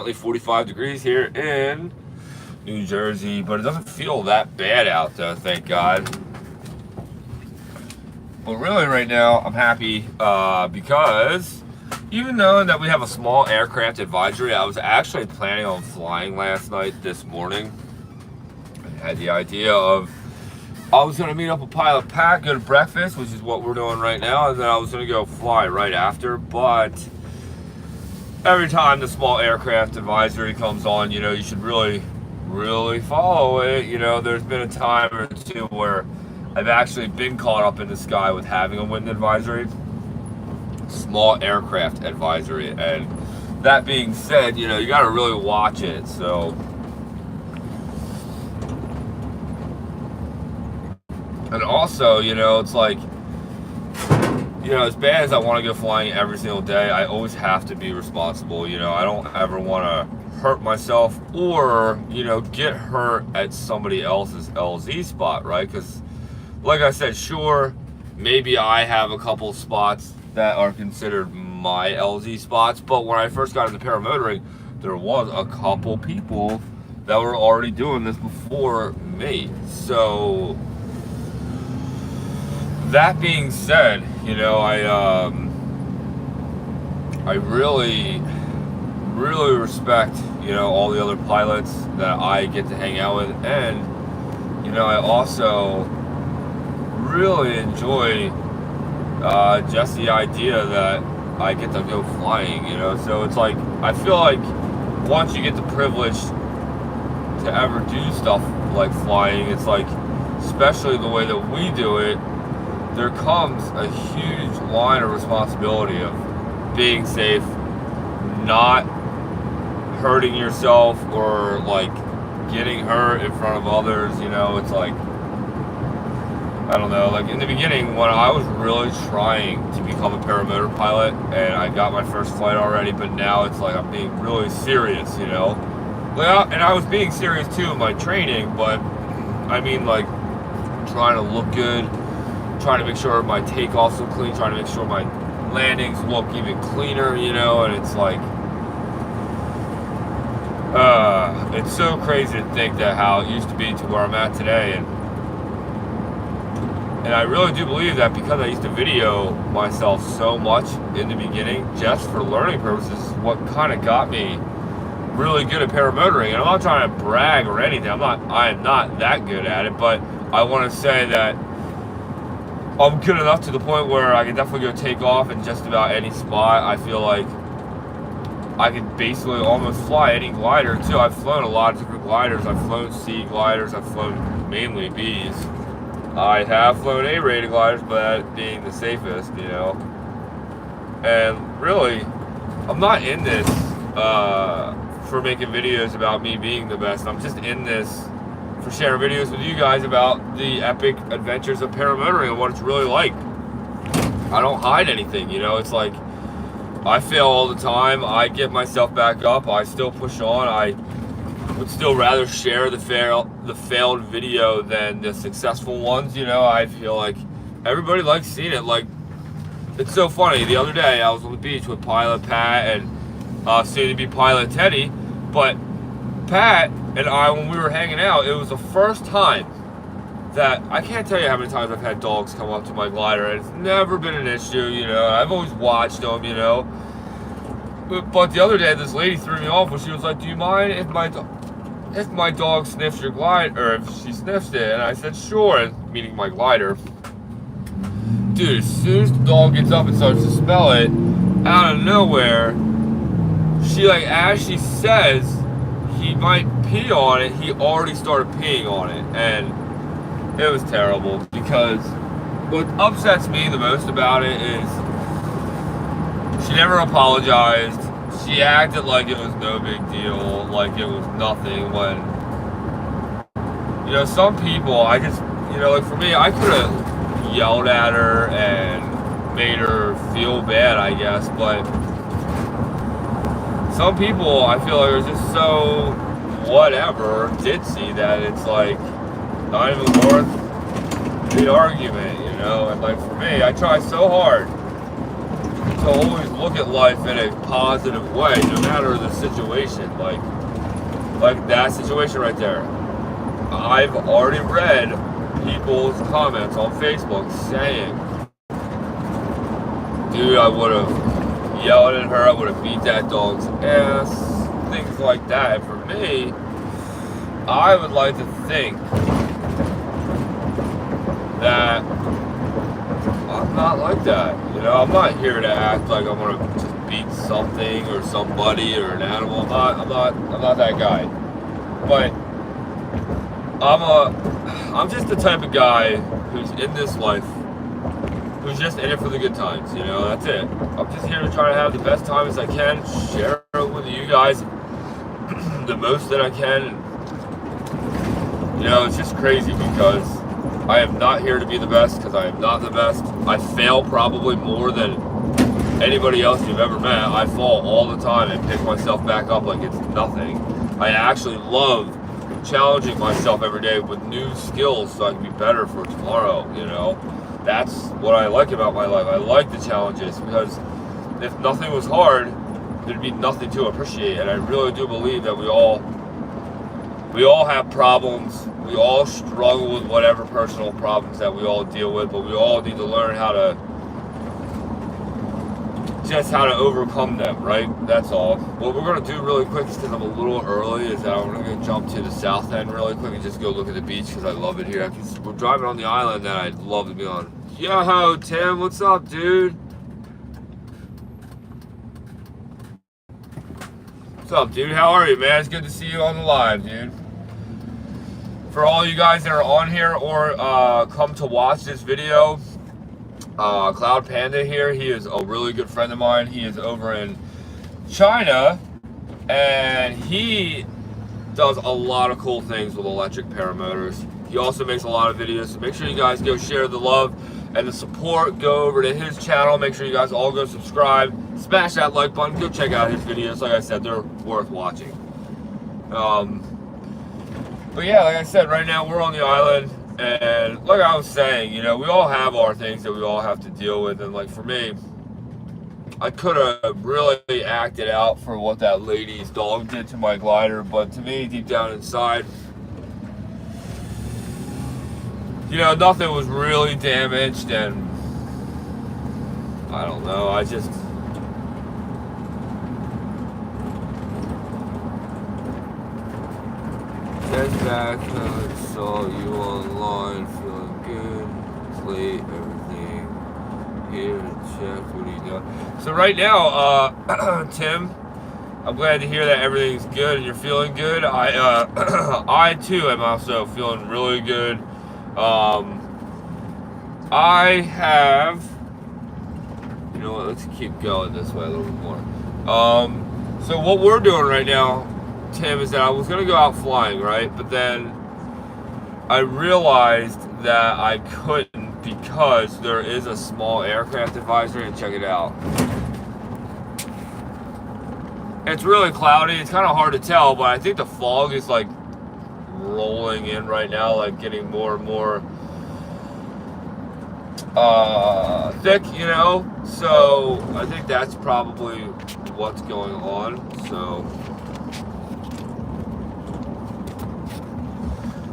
currently 45 degrees here in New Jersey, but it doesn't feel that bad out though, thank God. But really right now I'm happy because even knowing that we have a small aircraft advisory, I was actually planning on flying last night this morning. I had the idea of I was going to meet up with Pilot Pat, go to breakfast, which is what we're doing right now, and then I was going to go fly right after, but every time the small aircraft advisory comes on, you should really follow it. There's been a time or two where I've actually been caught up in the sky with having a wind advisory, small aircraft advisory, and that being said, you got to really watch it. So, and also, it's like, as bad as I want to go flying every single day, I always have to be responsible. I don't ever want to hurt myself or, get hurt at somebody else's LZ spot, right? Because, like I said, sure, maybe I have a couple spots that are considered my LZ spots, but when I first got into paramotoring, there was a couple people that were already doing this before me. So, that being said, I really respect, all the other pilots that I get to hang out with, and, I also really enjoy just the idea that I get to go flying, so it's like, I feel like once you get the privilege to ever do stuff like flying, it's like, especially the way that we do it, there comes a huge line of responsibility of being safe, not hurting yourself or like getting hurt in front of others. It's like, I don't know, like in the beginning when I was really trying to become a paramotor pilot and I got my first flight already, but now it's like I'm being really serious, Well, and I was being serious too in my training, but I mean like trying to look good, trying to make sure my takeoffs look clean, trying to make sure my landings look even cleaner, and it's like, it's so crazy to think that how it used to be to where I'm at today, and I really do believe that because I used to video myself so much in the beginning, just for learning purposes, is what kind of got me really good at paramotoring. And I'm not trying to brag or anything, I am not that good at it, but I want to say that I'm good enough to the point where I can definitely go take off in just about any spot. I feel like I can basically almost fly any glider too. I've flown a lot of different gliders. I've flown C gliders. I've flown mainly Bs. I have flown A-rated gliders, but that being the safest, And really, I'm not in this for making videos about me being the best. I'm just in this for sharing videos with you guys about the epic adventures of paramotoring and what it's really like. I don't hide anything, it's like I fail all the time, I get myself back up, I still push on. I would still rather share the failed video than the successful ones. I feel like everybody likes seeing it. Like, it's so funny, the other day I was on the beach with Pilot Pat and soon to be Pilot Teddy, but Pat and I, when we were hanging out, it was the first time that, I can't tell you how many times I've had dogs come up to my glider, and it's never been an issue, I've always watched them, But the other day, this lady threw me off when she was like, do you mind if my dog sniffs your glider, or if she sniffs it? And I said, sure, meaning my glider. Dude, as soon as the dog gets up and starts to smell it, out of nowhere, she, like, as she says he might pee on it, he already started peeing on it, and it was terrible, because what upsets me the most about it is she never apologized. She acted like it was no big deal, like it was nothing, when, some people, I just, like for me, I could have yelled at her and made her feel bad, I guess, but some people, I feel like, are just so whatever, ditzy, that it's like not even worth the argument, And like for me, I try so hard to always look at life in a positive way, no matter the situation. Like that situation right there. I've already read people's comments on Facebook saying, dude, I would have yelled at her, I would have beat that dog's ass, things like that. And for me, I would like to think that I'm not like that. You know, I'm not here to act like I'm gonna just beat something or somebody or an animal. I'm not that guy. But I'm just the type of guy who's in this life, who's just in it for the good times. You know, that's it. I'm just here to try to have the best time as I can, share it with you guys the most that I can. You know, it's just crazy because I am not here to be the best, because I am not the best. I fail probably more than anybody else you've ever met. I fall all the time and pick myself back up like it's nothing. I actually love challenging myself every day with new skills so I can be better for tomorrow, you know. That's what I like about my life. I like the challenges, because if nothing was hard, there'd be nothing to appreciate. And I really do believe that we all have problems. We all struggle with whatever personal problems that we all deal with, but we all need to learn how to overcome them, right? That's all. What we're going to do really quick, because I'm a little early, is that I'm going to jump to the south end really quick and just go look at the beach, because I love it here. We're driving on the island that I'd love to be on. Yo, Tim, what's up, dude? What's up, dude? How are you, man? It's good to see you on the live, dude. For all you guys that are on here or come to watch this video, Cloud Panda here, he is a really good friend of mine. He is over in China, and he does a lot of cool things with electric paramotors. He also makes a lot of videos, so make sure you guys go share the love and the support. Go over to his channel. Make sure you guys all go subscribe, smash that like button, go check out his videos. Like I said, they're worth watching. But yeah, like I said, right now we're on the island, and like I was saying, you know, we all have our things that we all have to deal with. And like for me, I could have really acted out for what that lady's dog did to my glider, but to me, deep down inside, you know, nothing was really damaged. And I don't know, I just back, I saw you online, feeling good. It's late, everything here to check. What are you doing? So right now, Tim, I'm glad to hear that everything's good and you're feeling good. I too am also feeling really good. I have, you know what? Let's keep going this way a little bit more. So what we're doing right now, Tim, is that I was going to go out flying, right? But then I realized that I couldn't, because there is a small aircraft advisory, and check it out. It's really cloudy. It's kind of hard to tell, but I think the fog is like rolling in right now, like getting more and more thick, you know? So I think that's probably what's going on. So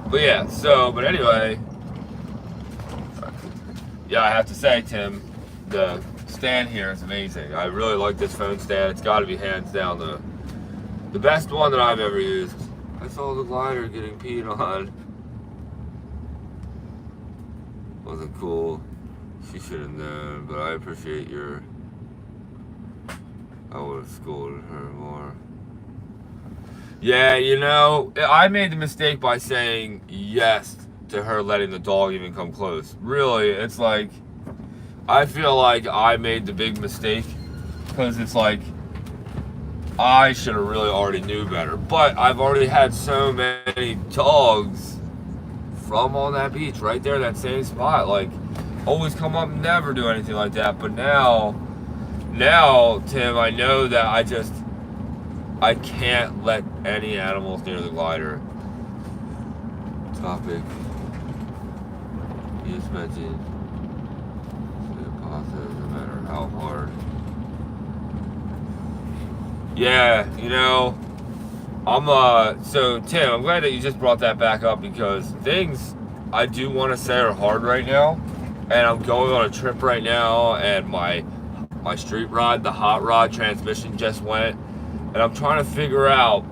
but yeah, but anyway, yeah, I have to say, Tim, the stand here is amazing. I really like this phone stand. It's got to be hands down the best one that I've ever used. I saw the glider getting peed on. Wasn't cool. She should have known, but I appreciate I would have scolded her more. Yeah, you know, I made the mistake by saying yes to her letting the dog even come close. Really, it's like, I feel like I made the big mistake, because it's like, I should have really already knew better. But I've already had so many dogs from on that beach, right there, that same spot, like, always come up, never do anything like that. But now, Tim, I know that I can't let any animals near the glider. Topic. You just mentioned the process, no matter how hard Yeah, so Tim, I'm glad that you just brought that back up because things I do want to say are hard right now, and I'm going on a trip right now, and my street rod, the hot rod transmission just went, and I'm trying to figure out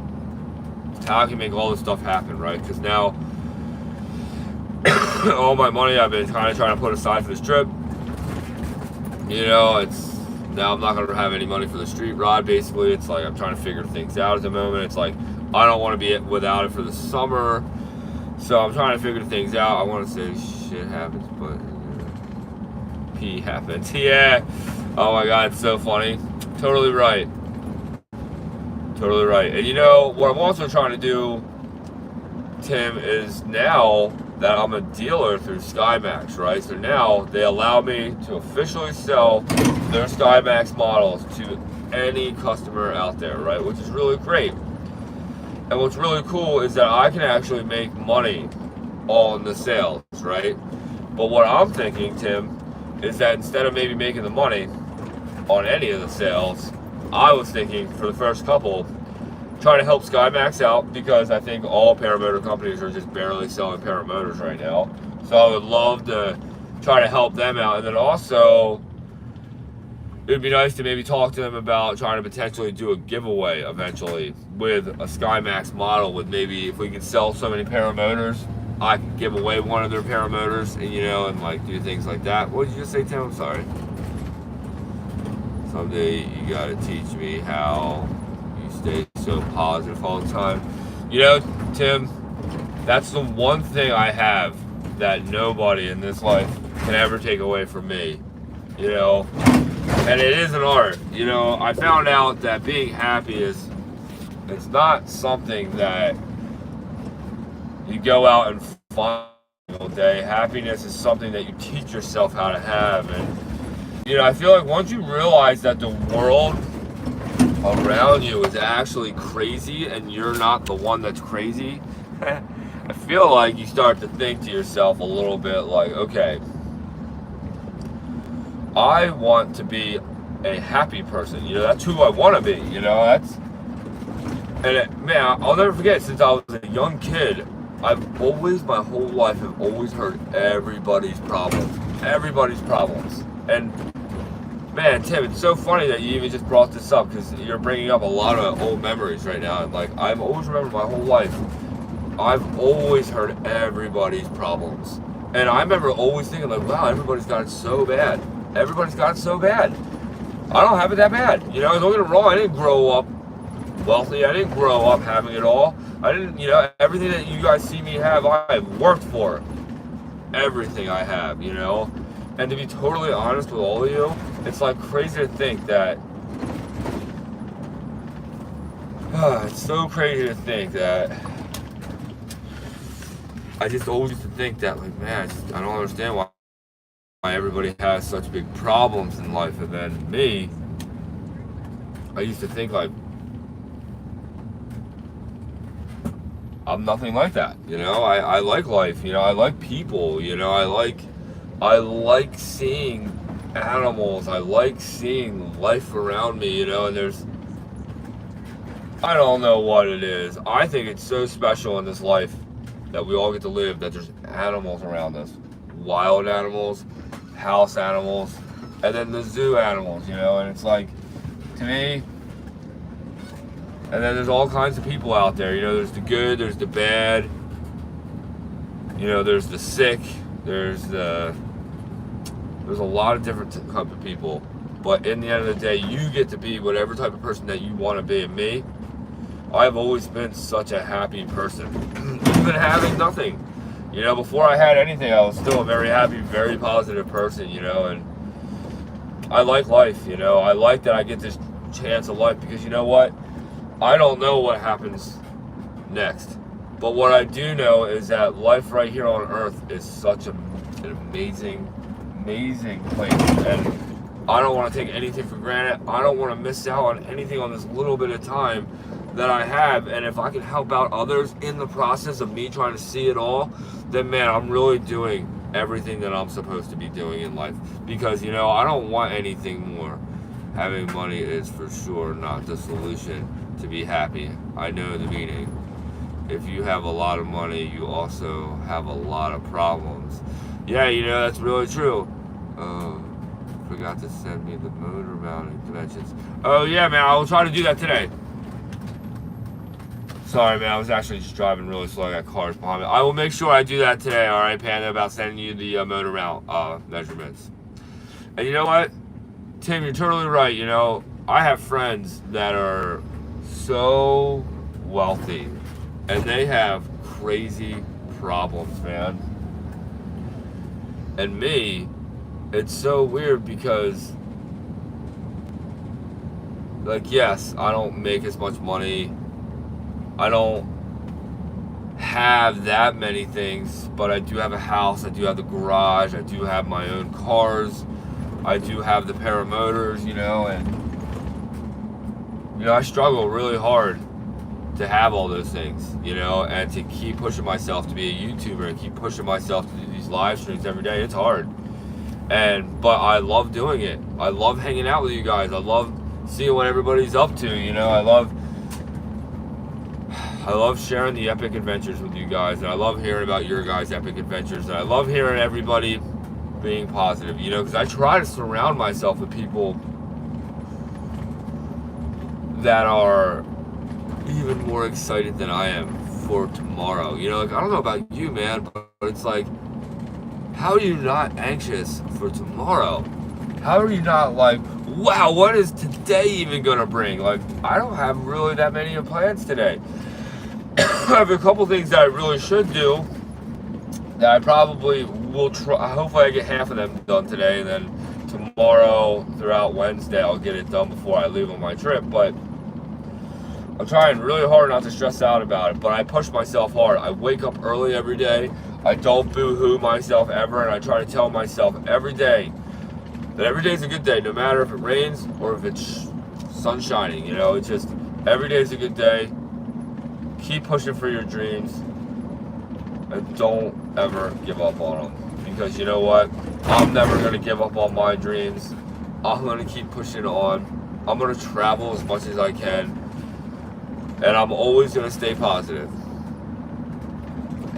how I can make all this stuff happen, right? Because now all my money I've been kind of trying to put aside for this trip, it's now I'm not going to have any money for the street rod. Basically, it's like I'm trying to figure things out at the moment. It's like I don't want to be without it for the summer, so I'm trying to figure things out. I want to say shit happens, but pee happens. Yeah. Oh my God, it's so funny. Totally right. Totally right. And what I'm also trying to do, Tim, is now that I'm a dealer through SkyMax, right? So now they allow me to officially sell their SkyMax models to any customer out there, right? Which is really great. And what's really cool is that I can actually make money on the sales, right? But what I'm thinking, Tim, is that instead of maybe making the money on any of the sales, I was thinking for the first couple, trying to help SkyMax out because I think all paramotor companies are just barely selling paramotors right now. So I would love to try to help them out. And then also, it'd be nice to maybe talk to them about trying to potentially do a giveaway eventually with a SkyMax model with maybe if we could sell so many paramotors, I could give away one of their paramotors and, and like do things like that. What did you just say, Tim? I'm sorry. Someday you gotta teach me how you stay so positive all the time. Tim, that's the one thing I have that nobody in this life can ever take away from me. And it is an art. I found out that being happy it's not something that you go out and find all day. Happiness is something that you teach yourself how to have. And I feel like once you realize that the world around you is actually crazy and you're not the one that's crazy, I feel like you start to think to yourself a little bit like, okay, I want to be a happy person. That's who I want to be. Man, I'll never forget, since I was a young kid, my whole life, have always heard everybody's problems. Everybody's problems. And man, Tim, it's so funny that you even just brought this up because you're bringing up a lot of old memories right now. And like, I've always remembered my whole life, I've always heard everybody's problems. And I remember always thinking like, wow, everybody's got it so bad. Everybody's got it so bad. I don't have it that bad. Don't get me wrong, I didn't grow up wealthy. I didn't grow up having it all. I didn't, everything that you guys see me have, I've worked for. Everything I have, And to be totally honest with all of you, it's like crazy to think that, it's so crazy to think that, I just always used to think that, like, man, I don't understand why everybody has such big problems in life. And then me, I used to think like, I'm nothing like that. I like life. I like people. I like seeing animals. I like seeing life around me. And I don't know what it is. I think it's so special in this life that we all get to live, that there's animals around us. Wild animals, house animals, and then the zoo animals, and it's like, to me, and then there's all kinds of people out there, there's the good, there's the bad, there's the sick, there's a lot of different type of people, but in the end of the day, you get to be whatever type of person that you want to be. And me, I've always been such a happy person, even having nothing. Before I had anything, I was still a very happy, very positive person, and I like life, I like that I get this chance of life because you know what? I don't know what happens next. But what I do know is that life right here on Earth is such an amazing, amazing place. And I don't want to take anything for granted. I don't want to miss out on anything on this little bit of time that I have. And if I can help out others in the process of me trying to see it all, then man, I'm really doing everything that I'm supposed to be doing in life. Because, I don't want anything more. Having money is for sure not the solution to be happy. I know the meaning. If you have a lot of money, you also have a lot of problems. Yeah, that's really true. Forgot to send me the motor mounting dimensions. Oh yeah, man, I will try to do that today. Sorry, man, I was actually just driving really slow. I got cars behind me. I will make sure I do that today, all right, Panda, about sending you the motor mount measurements. And you know what? Tim, you're totally right. I have friends that are so wealthy, and they have crazy problems, man. And me, it's so weird because, like, yes, I don't make as much money. I don't have that many things, but I do have a house. I do have the garage. I do have my own cars. I do have the paramotors, and I struggle really hard to have all those things, and to keep pushing myself to be a YouTuber and keep pushing myself to do these live streams every day. It's hard. But I love doing it. I love hanging out with you guys. I love seeing what everybody's up to, I love sharing the epic adventures with you guys, and I love hearing about your guys' epic adventures, and I love hearing everybody being positive, because I try to surround myself with people that are even more excited than I am for tomorrow. I don't know about you, man, but it's like, how are you not anxious for tomorrow? How are you not like, wow, what is today even gonna bring? Like, I don't have really that many plans today. I have a couple things that I really should do that I probably will try. Hopefully I get half of them done today, and then tomorrow throughout Wednesday I'll get it done before I leave on my trip. But I'm trying really hard not to stress out about it, but I push myself hard. I wake up early every day. I don't boo-hoo myself ever, and I try to tell myself every day that every day's a good day, no matter if it rains or if it's sun shining. It's just every day's a good day. Keep pushing for your dreams, and don't ever give up on them. Because you know what? I'm never going to give up on my dreams. I'm going to keep pushing on. I'm going to travel as much as I can. And I'm always going to stay positive.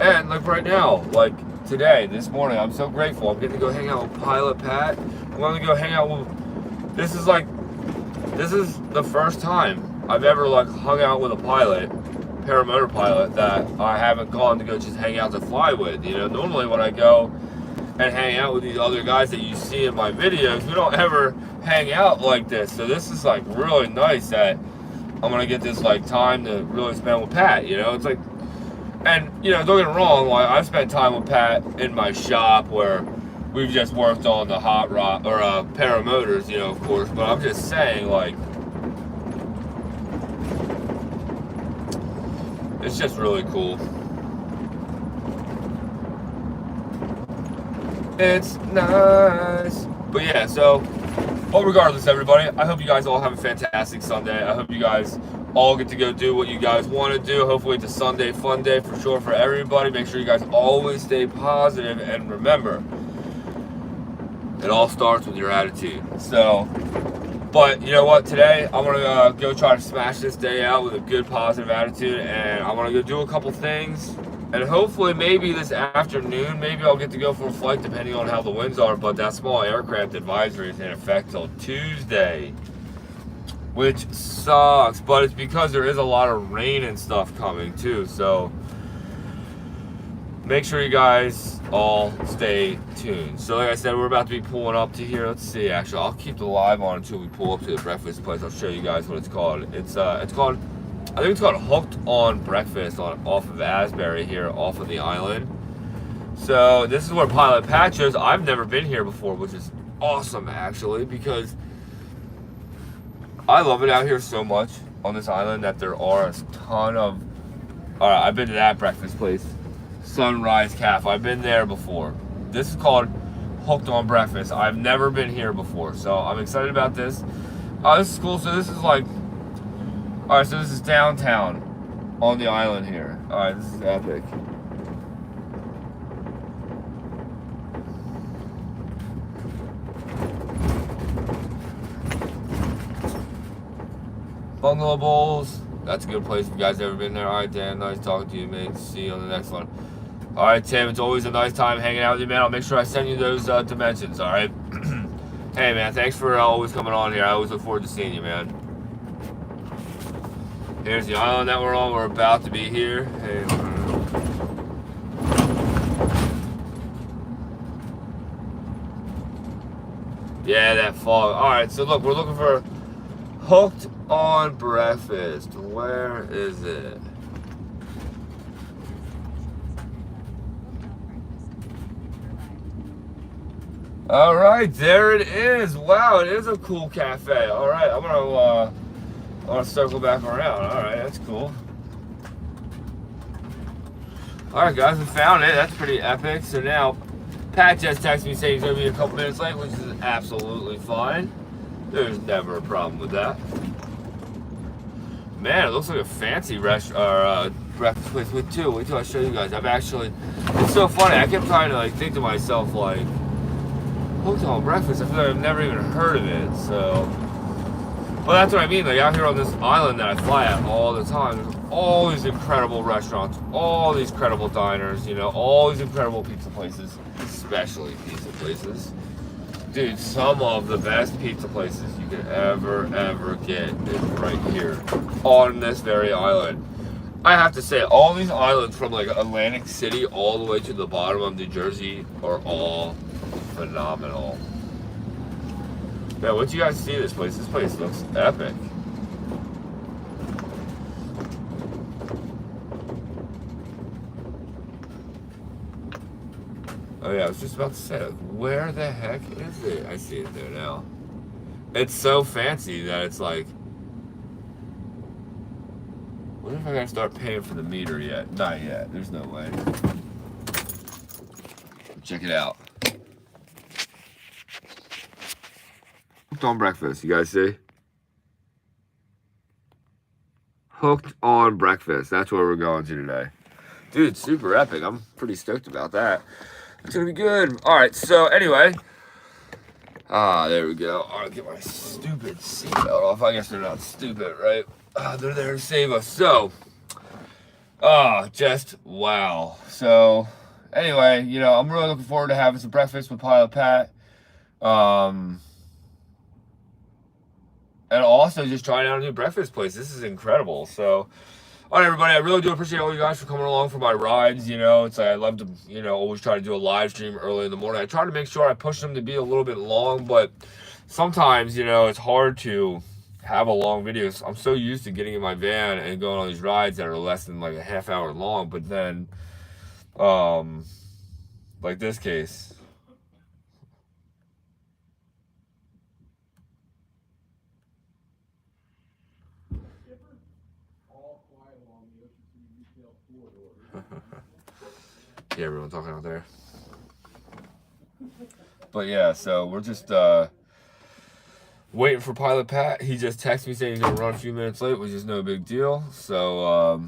And like right now, like today, this morning, I'm so grateful. I'm getting to go hang out with Pilot Pat. I'm going to go hang out with... This is the first time I've ever hung out with a pilot, paramotor pilot, that I haven't gone to go just hang out to fly with. Normally when I go and hang out with these other guys that you see in my videos, we don't ever hang out like this. So this is really nice that I'm gonna get this time to really spend with Pat. It's like, and don't get me wrong, I've spent time with Pat in my shop where we've just worked on the hot rod or paramotors, of course. But I'm just saying, it's just really cool. It's nice. But yeah, but regardless, everybody, I hope you guys all have a fantastic Sunday. I hope you guys all get to go do what you guys want to do. Hopefully it's a Sunday fun day for sure for everybody. Make sure you guys always stay positive, and remember, it all starts with your attitude. But you know what? Today, I'm going to go try to smash this day out with a good, positive attitude. And I'm going to go do a couple things. And hopefully, maybe this afternoon, maybe I'll get to go for a flight, depending on how the winds are. But that small aircraft advisory is in effect till Tuesday, which sucks. But it's because there is a lot of rain and stuff coming, too. So make sure you guys all stay tuned. So like I said, we're about to be pulling up to here. Let's see, actually, I'll keep the live on until we pull up to the breakfast place. I'll show you guys what it's called. It's called, I think it's called Hooked on Breakfast off of Asbury here, off of the island. So this is where Pilot Pat is. I've never been here before, which is awesome actually, because I love it out here so much on this island that there are a ton of, alright, I've been to that breakfast place. Sunrise Cafe. I've been there before. This is called Hooked on Breakfast. I've never been here before, so I'm excited about this. This is cool. So this is alright, so this is downtown on the island here. Alright, this is epic. Bungalow Bowls. That's a good place if you guys ever been there. All right, Dan. Nice talking to you, mate. See you on the next one. All right, Tim. It's always a nice time hanging out with you, man. I'll make sure I send you those dimensions. All right. Hey, man. Thanks for always coming on here. I always look forward to seeing you, man. Here's the island that we're on. We're about to be here. Hey. Yeah, that fog. All right, so look, we're looking for Hooked on Breakfast. Where is it? All right, there it is. Wow, it is a cool cafe. All right, I'm gonna circle back around. All right, that's cool. All right, guys, we found it. That's pretty epic. So now, Pat just texted me saying he's gonna be a couple minutes late, which is absolutely fine. There's never a problem with that. Man, it looks like a fancy restaurant or breakfast place. Wait till I show you guys. It's so funny. I kept trying to think to myself Hooked on Breakfast. I feel like I've never even heard of it. So, well, that's what I mean. Out here on this island that I fly at all the time, there's all these incredible restaurants, all these incredible diners, all these incredible pizza places, especially pizza places. Dude, some of the best pizza places you could ever get is right here on this very island. I have to say, all these islands from Atlantic City all the way to the bottom of New Jersey are all phenomenal. Man, what do you guys see of this place? This place looks epic. Oh yeah, I was just about to say, where the heck is it? I see it there now. It's so fancy that it's wonder if I gotta start paying for the meter yet. Not yet, there's no way. Check it out. Hooked on Breakfast, you guys see? Hooked on Breakfast, that's where we're going to today. Dude, super epic. I'm pretty stoked about that. It's gonna be good. All right, so anyway. There we go. All right, get my stupid seatbelt off. I guess they're not stupid, right? They're there to save us. So, just wow. So, anyway, I'm really looking forward to having some breakfast with Pilot Pat. And also just trying out a new breakfast place. This is incredible. So, all right, everybody, I really do appreciate all you guys for coming along for my rides. It's I love to, always try to do a live stream early in the morning. I try to make sure I push them to be a little bit long, but sometimes, it's hard to have a long video. I'm so used to getting in my van and going on these rides that are less than a half hour long, but then, like this case. Yeah, everyone talking out there. But yeah, so we're just waiting for Pilot Pat. He just texted me saying he's gonna run a few minutes late, which is no big deal. So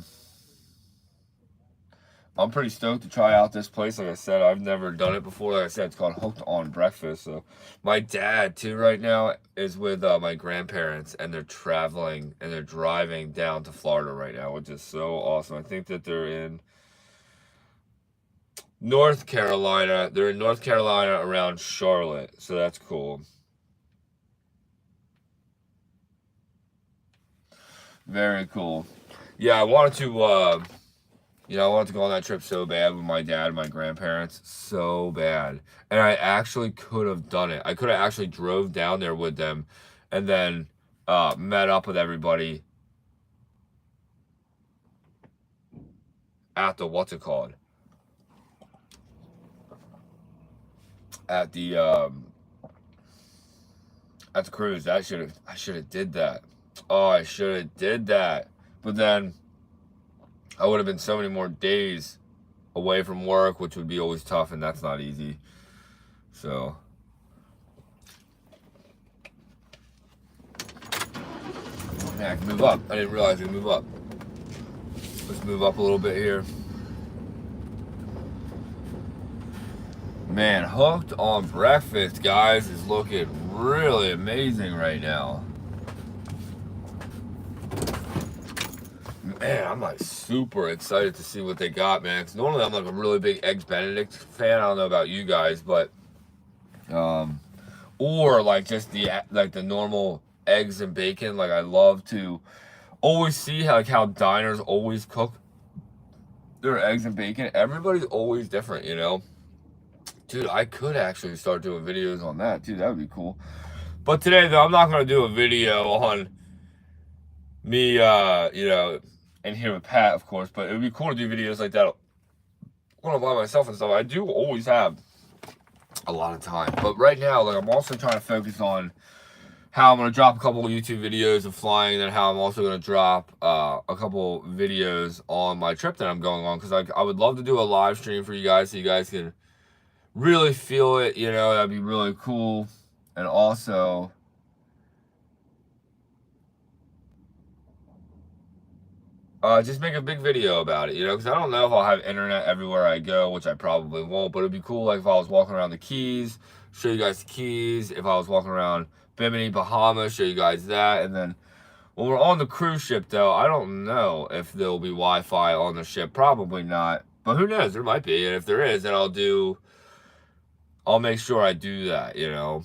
I'm pretty stoked to try out this place. Like I said, I've never done it before. Like I said, it's called Hooked on Breakfast. So my dad too right now is with my grandparents, and they're traveling and they're driving down to Florida right now, which is so awesome. I think that they're in North Carolina. They're in North Carolina around Charlotte, so that's cool. Very cool. Yeah, I wanted to go on that trip so bad with my dad and my grandparents, so bad. And I actually could have done it. I could have actually drove down there with them and then met up with everybody at the at the cruise. I should have did that. Oh, I should have did that. But then I would have been so many more days away from work, which would be always tough, and that's not easy. So yeah, I can move up. I didn't realize I could move up. Let's move up a little bit here. Man, Hooked on Breakfast, guys, is looking really amazing right now. man, I'm like super excited to see what they got, man. Because normally I'm like a really big Eggs Benedict fan. I don't know about you guys, but or like just the normal eggs and bacon. Like I love to always see how diners always cook their eggs and bacon. Everybody's always different, you know. Dude, I could actually start doing videos on that too. That would be cool. But today though, I'm not gonna do a video on me, you know, and here with Pat, of course. But it would be cool to do videos like that when I'm by myself and stuff. I do always have a lot of time, but right now, like I'm also trying to focus on how I'm gonna drop a couple of YouTube videos of flying, and then how I'm also gonna drop a couple videos on my trip that I'm going on. Because I would love to do a live stream for you guys, so you guys can really feel it. You know, that'd be really cool. And also, just make a big video about it, you know, because I don't know if I'll have internet everywhere I go, which I probably won't, but it'd be cool, like, if I was walking around the Keys, show you guys the Keys. If I was walking around Bimini, Bahamas, show you guys that. And then when we're on the cruise ship, though, I don't know if there'll be Wi-Fi on the ship. Probably not, but who knows? There might be, and if there is, then I'll make sure I do that, you know.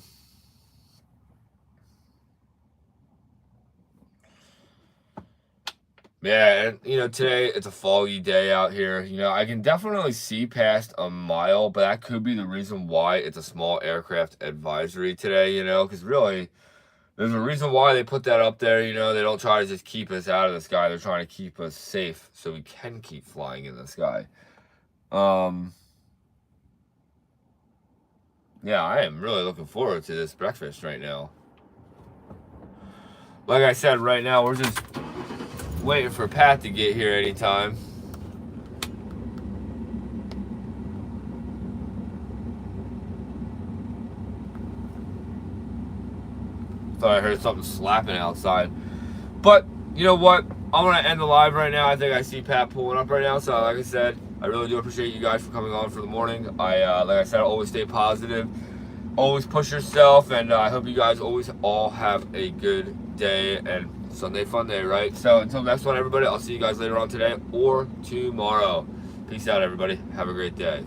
Yeah, and you know, today it's a foggy day out here. You know, I can definitely see past a mile, but that could be the reason why it's a small aircraft advisory today, you know, because really, there's a reason why they put that up there, you know. They don't try to just keep us out of the sky. They're trying to keep us safe so we can keep flying in the sky. Yeah, I am really looking forward to this breakfast right now. Like I said, right now, we're just waiting for Pat to get here anytime. Thought I heard something slapping outside. But, you know what? I'm going to end the live right now. I think I see Pat pulling up right now. So, like I said, I really do appreciate you guys for coming on for the morning. Like I said, always stay positive. Always push yourself. And I hope you guys always all have a good day and Sunday fun day, right? So until next one, everybody, I'll see you guys later on today or tomorrow. Peace out, everybody. Have a great day.